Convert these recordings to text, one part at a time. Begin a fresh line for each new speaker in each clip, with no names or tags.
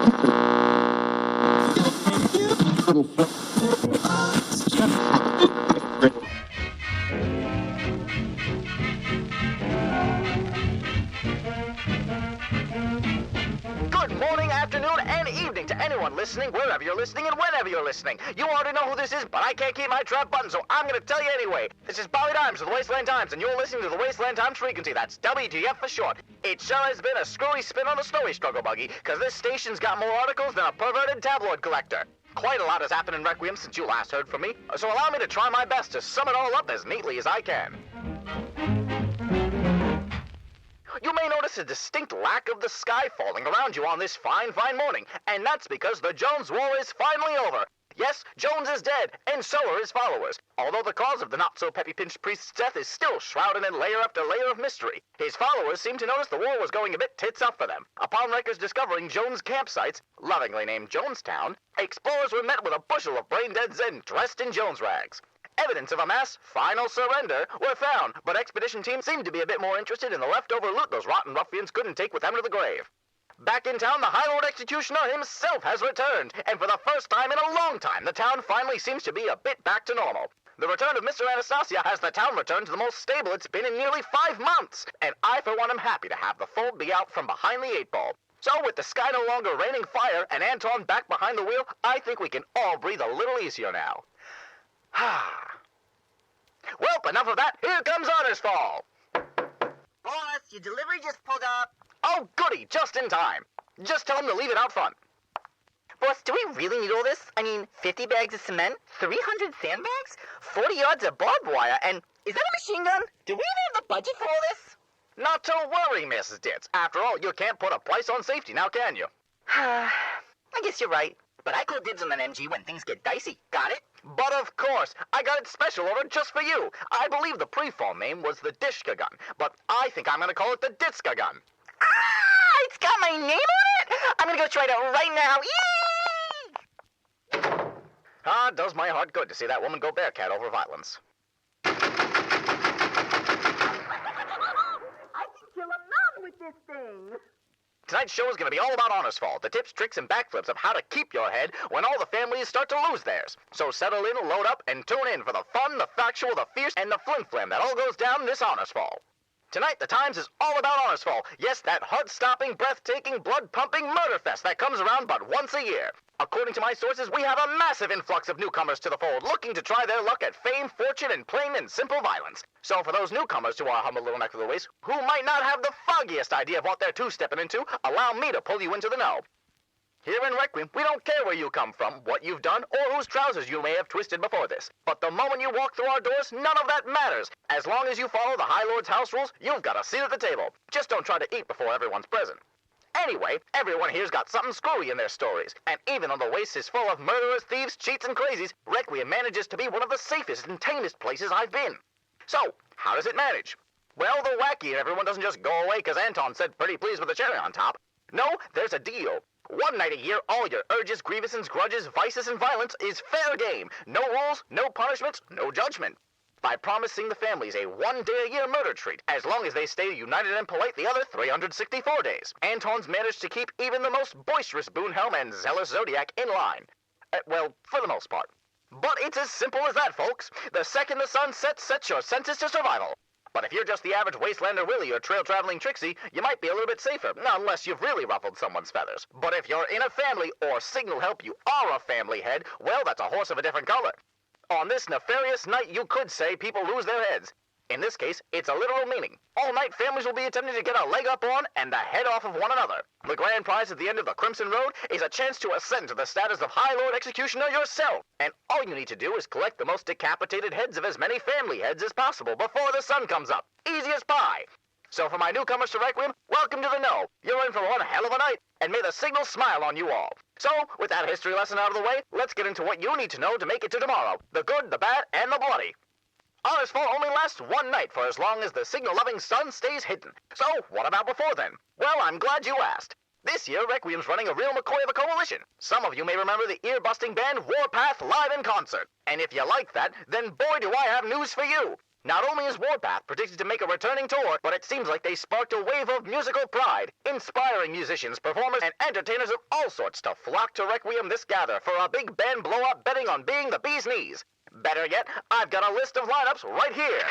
Good morning, afternoon, and evening to anyone listening, wherever you're listening and whenever you're listening. You already know who this is, but I can't keep my trap button, so I'm gonna tell you anyway. This is Bobby Dimes of the Wasteland Times, and you're listening to the Wasteland Times Frequency. That's WTF for short. It sure has been a screwy spin on the story struggle buggy, because this station's got more articles than a perverted tabloid collector. Quite a lot has happened in Requiem since you last heard from me, so allow me to try my best to sum it all up as neatly as I can. You may notice a distinct lack of the sky falling around you on this fine morning, and that's because the Jones War is finally over. Yes, Jones is dead, and so are his followers, although the cause of the not-so-peppy pinched priest's death is still shrouded in layer after layer of mystery. His followers seemed to notice the war was going a bit tits up for them. Upon Rikers discovering Jones' campsites, lovingly named Jonestown, explorers were met with a bushel of brain-dead Zen dressed in Jones rags. Evidence of a mass final surrender were found, but expedition teams seemed to be a bit more interested in the leftover loot those rotten ruffians couldn't take with them to the grave. Back in town, the High Lord Executioner himself has returned, and for the first time in a long time, the town finally seems to be a bit back to normal. The return of Mr. Anastasia has the town returned to the most stable it's been in nearly 5 months, and I, for one, am happy to have the fold be out from behind the 8-ball. So, with the sky no longer raining fire and Anton back behind the wheel, I think we can all breathe a little easier now. Well, enough of that. Here comes Honors Fall.
Boss, your delivery just pulled up.
Oh, goody, just in time. Just tell him to leave it out front.
Boss, do we really need all this? I mean, 50 bags of cement, 300 sandbags, 40 yards of barbed wire, and is that a machine gun? Do we even have the budget for all this?
Not to worry, Mrs. Ditz. After all, you can't put a price on safety now, can you?
I guess you're right. But I call dibs on an MG when things get dicey. Got it?
But of course, I got it special ordered just for you. I believe the pre-fall name was the Dishka gun, but I think I'm gonna call it the Ditzka gun.
Ah, it's got my name on it? I'm gonna go try it out right now. Yee!
Ah, does my heart good to see that woman go bearcat over violence.
I can kill a mountain with this thing.
Tonight's show is going to be all about Honors Fall, the tips, tricks, and backflips of how to keep your head when all the families start to lose theirs. So settle in, load up, and tune in for the fun, the factual, the fierce, and the flim-flam that all goes down this Honors Fall. Tonight, the Times is all about Honors Fall. Yes, that heart-stopping, breathtaking, blood-pumping murder fest that comes around but once a year. According to my sources, we have a massive influx of newcomers to the fold looking to try their luck at fame, fortune, and plain and simple violence. So for those newcomers to our humble little neck of the woods who might not have the foggiest idea of what they're two-stepping into, allow me to pull you into the know. Here in Requiem, we don't care where you come from, what you've done, or whose trousers you may have twisted before this. But the moment you walk through our doors, none of that matters. As long as you follow the High Lord's house rules, you've got a seat at the table. Just don't try to eat before everyone's present. Anyway, everyone here's got something screwy in their stories, and even though the waste is full of murderers, thieves, cheats, and crazies, Requiem manages to be one of the safest and tamest places I've been. So, how does it manage? Well, the wacky and everyone doesn't just go away because Anton said pretty pleased with the cherry on top. No, there's a deal. One night a year, all your urges, grievances, grudges, vices, and violence is fair game. No rules, no punishments, no judgment. By promising the families a one-day-a-year murder treat, as long as they stay united and polite the other 364 days. Anton's managed to keep even the most boisterous Boonhelm and zealous Zodiac in line. Well, for the most part. But it's as simple as that, folks. The second the sun sets your senses to survival. But if you're just the average Wastelander Willie or trail-traveling Trixie, you might be a little bit safer, unless you've really ruffled someone's feathers. But if you're in a family, or signal help you are a family head, well, that's a horse of a different color. On this nefarious night, you could say people lose their heads. In this case, it's a literal meaning. All night, families will be attempting to get a leg up on and the head off of one another. The grand prize at the end of the Crimson Road is a chance to ascend to the status of High Lord Executioner yourself. And all you need to do is collect the most decapitated heads of as many family heads as possible before the sun comes up. Easy as pie. So for my newcomers to Requiem, welcome to the know. You're in for one hell of a night, and may the signal smile on you all. So, with that history lesson out of the way, let's get into what you need to know to make it to tomorrow. The good, the bad, and the bloody. Honors Fall only lasts one night for as long as the signal-loving sun stays hidden. So, what about before then? Well, I'm glad you asked. This year, Requiem's running a real McCoy of a coalition. Some of you may remember the ear-busting band Warpath live in concert. And if you like that, then boy do I have news for you. Not only is Warpath predicted to make a returning tour, but it seems like they sparked a wave of musical pride, inspiring musicians, performers, and entertainers of all sorts to flock to Requiem this gather for a big band blow-up betting on being the bee's knees. Better yet, I've got a list of lineups right here.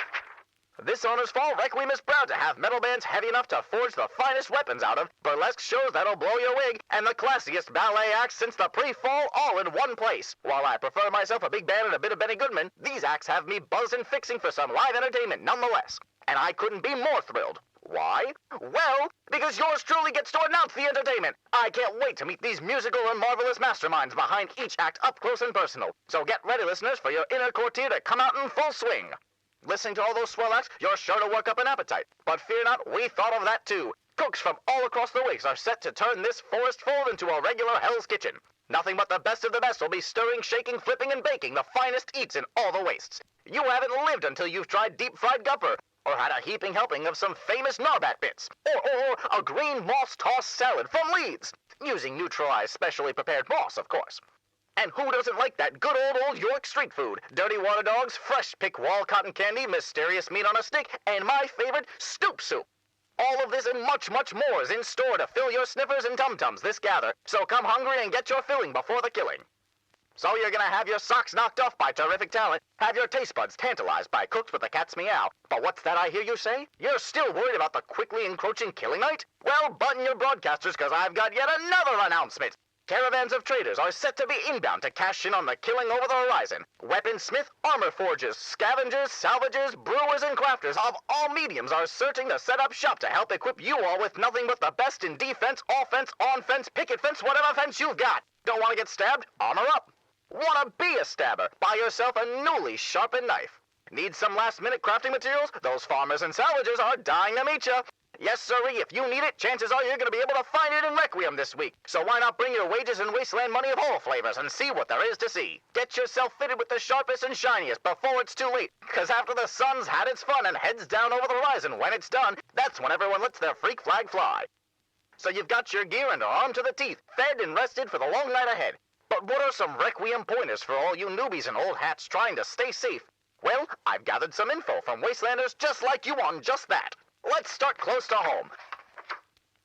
This Honors Fall, Requiem is proud to have metal bands heavy enough to forge the finest weapons out of, burlesque shows that'll blow your wig, and the classiest ballet acts since the pre-fall all in one place. While I prefer myself a big band and a bit of Benny Goodman, these acts have me buzzed and fixing for some live entertainment nonetheless. And I couldn't be more thrilled. Why? Well, because yours truly gets to announce the entertainment. I can't wait to meet these musical and marvelous masterminds behind each act up close and personal. So get ready, listeners, for your inner courtier to come out in full swing. Listening to all those swell acts, you're sure to work up an appetite. But fear not, we thought of that too. Cooks from all across the Wakes are set to turn this forest fold into a regular Hell's Kitchen. Nothing but the best of the best will be stirring, shaking, flipping, and baking the finest eats in all the wastes. You haven't lived until you've tried deep-fried gupper, or had a heaping helping of some famous narbat bits, or a green moss toss salad from Leeds, using neutralized, specially prepared moss, of course. And who doesn't like that good old York street food? Dirty water dogs, fresh pick wall cotton candy, mysterious meat on a stick, and my favorite, stoop soup. All of this and much, much more is in store to fill your sniffers and tum-tums this gather, so come hungry and get your filling before the killing. So you're gonna have your socks knocked off by terrific talent, have your taste buds tantalized by cooks with the cat's meow. But what's that I hear you say? You're still worried about the quickly encroaching killing night? Well, button your broadcasters, because I've got yet another announcement. Caravans of traders are set to be inbound to cash in on the killing over the horizon. Weaponsmith, armor forgers, scavengers, salvagers, brewers, and crafters of all mediums are searching to set up shop to help equip you all with nothing but the best in defense, offense, on-fence, picket fence, whatever fence you've got. Don't want to get stabbed? Armor up. Want to be a stabber? Buy yourself a newly sharpened knife. Need some last-minute crafting materials? Those farmers and salvagers are dying to meet you. Yes, sirree, if you need it, chances are you're going to be able to find it in Requiem this week. So why not bring your wages and wasteland money of all flavors and see what there is to see? Get yourself fitted with the sharpest and shiniest before it's too late. Because after the sun's had its fun and heads down over the horizon, when it's done, that's when everyone lets their freak flag fly. So you've got your gear and are armed to the teeth, fed and rested for the long night ahead. But what are some Requiem pointers for all you newbies and old hats trying to stay safe? Well, I've gathered some info from wastelanders just like you on just that. Let's start close to home.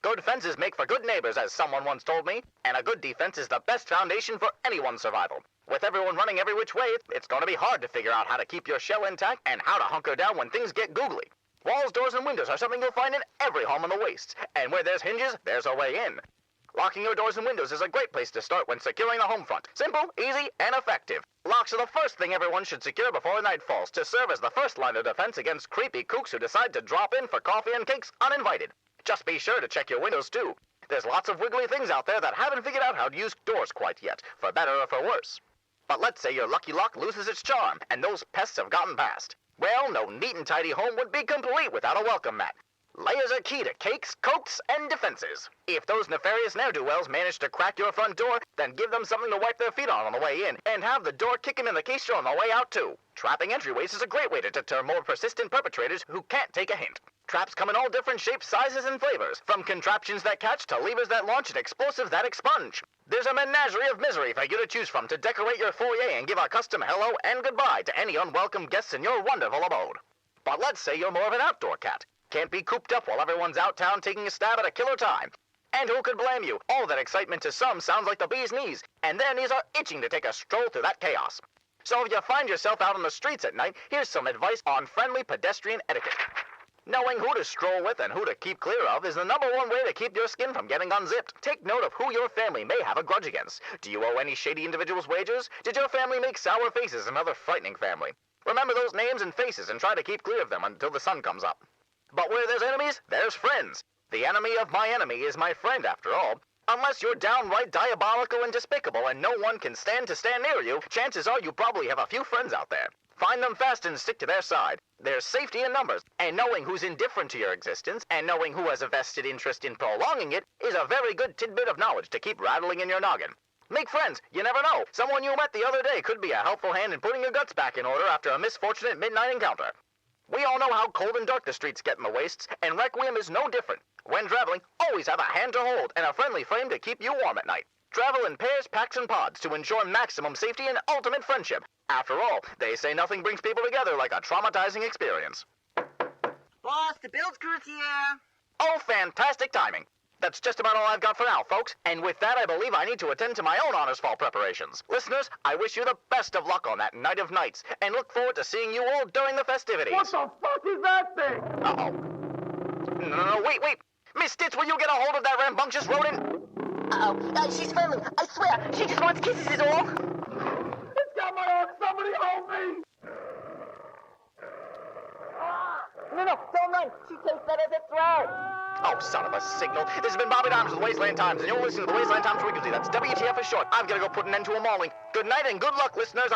Good fences make for good neighbors, as someone once told me, and a good defense is the best foundation for anyone's survival. With everyone running every which way, it's going to be hard to figure out how to keep your shell intact and how to hunker down when things get googly. Walls, doors, and windows are something you'll find in every home in the wastes, and where there's hinges, there's a way in. Locking your doors and windows is a great place to start when securing the home front. Simple, easy, and effective. Locks are the first thing everyone should secure before night falls to serve as the first line of defense against creepy kooks who decide to drop in for coffee and cakes uninvited. Just be sure to check your windows too. There's lots of wiggly things out there that haven't figured out how to use doors quite yet, for better or for worse. But let's say your lucky lock loses its charm, and those pests have gotten past. Well, no neat and tidy home would be complete without a welcome mat. Layers are key to cakes, cokes, and defenses. If those nefarious ne'er-do-wells manage to crack your front door, then give them something to wipe their feet on the way in, and have the door kick them in the keister on the way out too. Trapping entryways is a great way to deter more persistent perpetrators who can't take a hint. Traps come in all different shapes, sizes, and flavors, from contraptions that catch to levers that launch and explosives that expunge. There's a menagerie of misery for you to choose from to decorate your foyer and give a custom hello and goodbye to any unwelcome guests in your wonderful abode. But let's say you're more of an outdoor cat. Can't be cooped up while everyone's out town taking a stab at a killer time. And who could blame you? All that excitement to some sounds like the bee's knees, and their knees are itching to take a stroll through that chaos. So if you find yourself out on the streets at night, here's some advice on friendly pedestrian etiquette. Knowing who to stroll with and who to keep clear of is the #1 way to keep your skin from getting unzipped. Take note of who your family may have a grudge against. Do you owe any shady individuals wagers? Did your family make sour faces another frightening family? Remember those names and faces and try to keep clear of them until the sun comes up. But where there's enemies, there's friends. The enemy of my enemy is my friend, after all. Unless you're downright diabolical and despicable and no one can stand near you, chances are you probably have a few friends out there. Find them fast and stick to their side. There's safety in numbers, and knowing who's indifferent to your existence and knowing who has a vested interest in prolonging it is a very good tidbit of knowledge to keep rattling in your noggin. Make friends, you never know. Someone you met the other day could be a helpful hand in putting your guts back in order after a misfortunate midnight encounter. We all know how cold and dark the streets get in the wastes, and Requiem is no different. When traveling, always have a hand to hold and a friendly frame to keep you warm at night. Travel in pairs, packs, and pods to ensure maximum safety and ultimate friendship. After all, they say nothing brings people together like a traumatizing experience.
Boss, the build crew's here.
Oh, fantastic timing. That's just about all I've got for now, folks. And with that, I believe I need to attend to my own honors fall preparations. Listeners, I wish you the best of luck on that night of nights, and look forward to seeing you all during the festivities.
What the fuck is that thing?
Uh-oh. No, wait. Miss Ditz, will you get a hold of that rambunctious rodent?
Uh-oh. She's friendly. I swear. She just wants kisses is all.
It's got my arm. Somebody hold me.
No, don't mind. She takes that as a threat.
Oh, son of a signal. This has been Bobby Dimes with Wasteland Times, and you're listening to the Wasteland Times Weekly. That's WTF for short. I've got to go put an end to a mauling. Good night and good luck, listeners.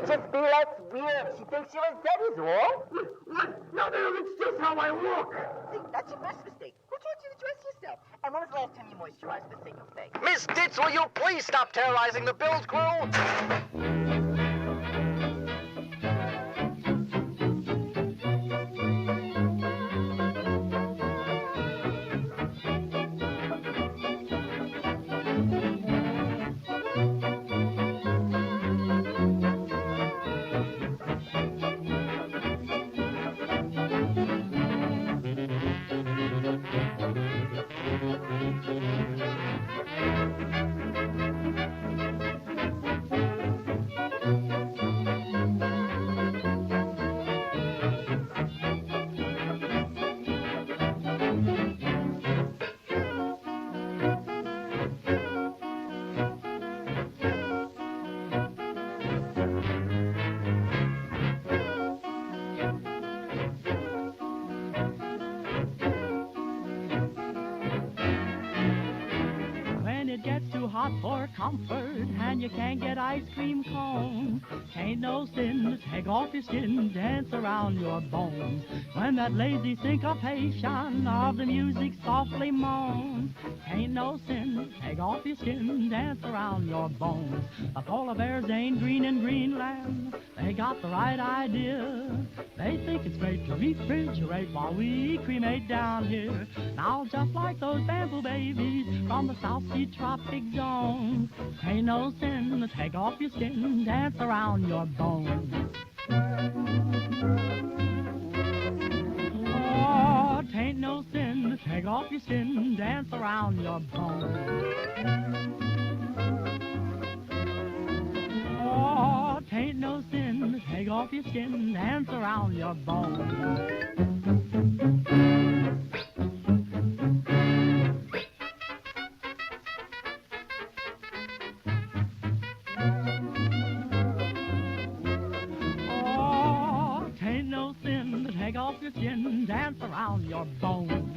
Just be less weird. She thinks you're as dead as all.
What? No, it's just how I look.
See, that's your first mistake. Who taught you to dress yourself? And when was the last time you moisturized for sake of thing?
Miss Ditz, will you please stop terrorizing the build crew?
Hot for comfort, and you can't get ice cream cone. Ain't no sin to take off your skin, dance around your bones. When that lazy syncopation of the music softly moans. Ain't no sin to take off your skin, dance around your bones. The polar bears ain't green in Greenland. They got the right idea. They think it's great to refrigerate while we cremate down here. Now just like those bamboo babies from the South Sea tropic zone. Ain't no sin to take off your skin, dance around your bones. Oh, tain't no sin to take off your skin, dance around your bones. Oh, tain't no sin to take off your skin, dance around your bones. Oh, tain't no sin to take off your skin, dance around your bones.